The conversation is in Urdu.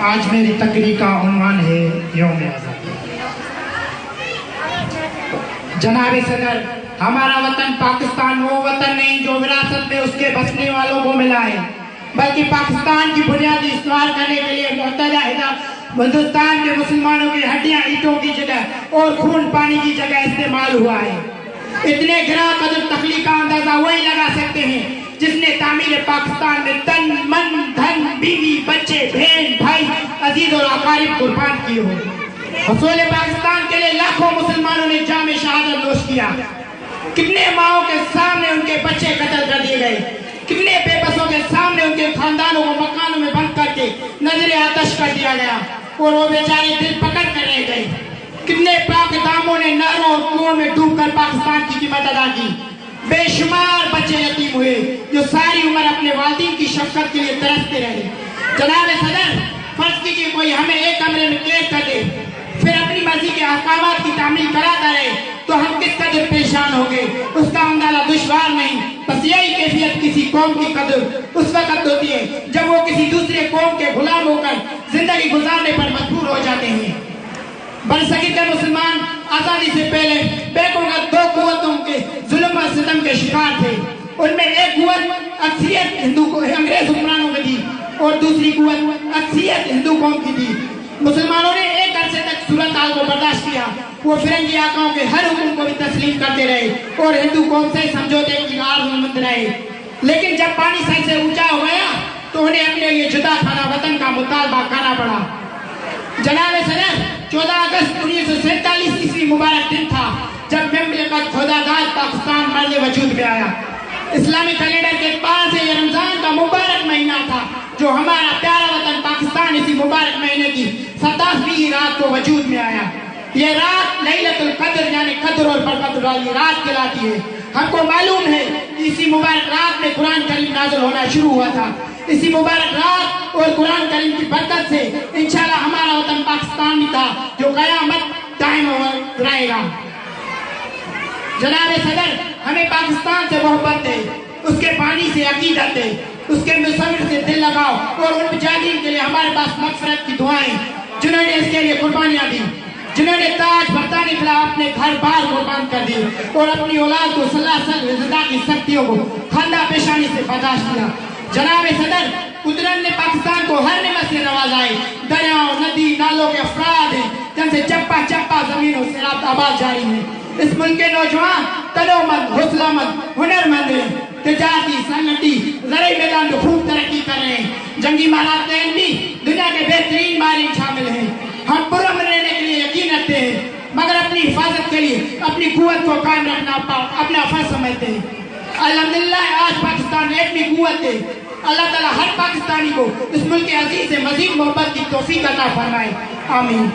آج میری تقریر کا عنوان ہے یوم آزادی۔ جناب صدر، ہمارا وطن پاکستان وہ وطن نہیں جو وراثت میں اس کے بسنے والوں کو ملا ہے، بلکہ پاکستان کی بنیادی استوار کرنے کے لیے متحدہ ہندوستان کے مسلمانوں کی ہڈیاں اینٹوں کی جگہ اور خون پانی کی جگہ استعمال ہوا ہے۔ اتنے گراں قدر تخلیق کا اندازہ وہی لگا سکتے ہیں جس نے تعمیر پاکستان میں تن من دھن بیوی بچے بہن بھائی عزیز اور اقارب قربان کیے ہو۔ حصول پاکستان کے لیے لاکھوں مسلمانوں نے جام شہادت نوش کیا۔ کتنے ماؤں کے سامنے ان کے بچے قتل کر دیے گئے، کتنے بے بسوں کے سامنے ان کے خاندانوں کو مکانوں میں بند کر کے نظر آتش کر دیا گیا اور وہ بیچارے دل پکڑ کر رہ گئے۔ کتنے پاک داموں نے نہروں اور کنووں میں ڈوب کر پاکستان کی قیمت ادا کی۔ بے شمار بچے یتیم ہوئے جو ساری عمر اپنے والدین کی شفقت کے لیے ترستے رہے۔ جناب صدر، فرض کیجیے کوئی ہمیں ایک کمرے میں قید کر دے، پھر اپنی مرضی کے احکامات کی تعمیل کراتا رہے تو ہم کس قدر پریشان ہوں گے، اس کا اندازہ دشوار نہیں۔ بس یہی کیفیت کسی قوم کی قدر اس وقت ہوتی ہے جب وہ کسی دوسرے قوم کے غلام ہو کر زندگی گزارنے پر مجبور ہو جاتے ہیں۔ برصغیر کے مسلمان آزادی سے پہلے بیکوں کا دو قوتوں کے ظلم و ستم کے شکار تھے۔ ان میں ایک قوت اکثریت ہندو کو انگریز حکمرانوں کی تھی اور دوسری قوت اکثریت ہندو قوم کی تھی۔ مسلمانوں نے ایک عرصے تک صورتحال کو برداشت کیا، وہ فرنگی آقاؤں کے ہر حکم کو بھی تسلیم کرتے رہے اور ہندو قوم سے سمجھوتے کی آرزومند رہے۔ لیکن جب پانی سر سے اونچا ہو گیا تو انہیں اپنے لیے جدا خانہ وطن کا مطالبہ کرنا پڑا۔ جناب صدر، 14 اگست 1947 عیسوی مبارک دن تھا جب مملکت خداداد پاکستان مرد وجود میں آیا۔ اسلامی کیلنڈر کے اعتبار سے یہ رمضان کا مبارک مہینہ تھا جو ہمارا پیارا وطن پاکستان اسی مبارک مہینے کی 27ویں رات کو وجود میں آیا۔ یہ رات لیلۃ القدر یعنی قدر اور برکت والی رات کہلاتی ہے۔ ہم کو معلوم ہے کہ اسی مبارک رات میں قرآن کریم نازل ہونا شروع ہوا تھا۔ اسی مبارک رات اور قرآن کریم کی برکت سے انشاءاللہ ہمارا وطن پاکستان بھی تھا جو قیامت دائم رہے گا۔ جناب صدر، ہمیں پاکستان سے محبت ہے، اس کے پانی سے عقیدت ہے، اس کے مصور سے دل لگاؤ اور ان مجاہدین کے لیے ہمارے پاس مغفرت کی دعائیں جنہوں نے اس کے لیے قربانیاں دی، جنہوں نے تاج برطانیہ کے خلاف اپنے گھر بار قربان کر دی اور اپنی اولاد کو سلاسل زندہ کی سختیوں کو خندہ پیشانی سے برداشت کیا۔ جناب صدر، قدرت نے پاکستان کو ہر نعمت سے نوازا ہے۔ دریاؤں ندی نالوں کے افراد ہیں جن سے چپا چپا زمین و سیراب آباد جاری ہے۔ اس ملک کے نوجوان تنو مند حوصلہ مند ہنر مند ہیں، تجارتی صنعتی زرعی میدان میں خوب ترقی کر رہے ہیں۔ جنگی مہارت میں بھی دنیا کے بہترین ماہرین شامل ہیں۔ ہم پرامن رہنے کے لیے یقین رکھتے ہیں مگر اپنی حفاظت کے لیے اپنی قوت کو قائم رکھنا اپنا فرض سمجھتے ہیں۔ الحمدللہ آج پاکستان ایٹمی قوت ہے۔ اللہ تعالیٰ ہر پاکستانی کو اس ملک عزیز سے مزید محبت کی توفیق عطا فرمائے، آمین۔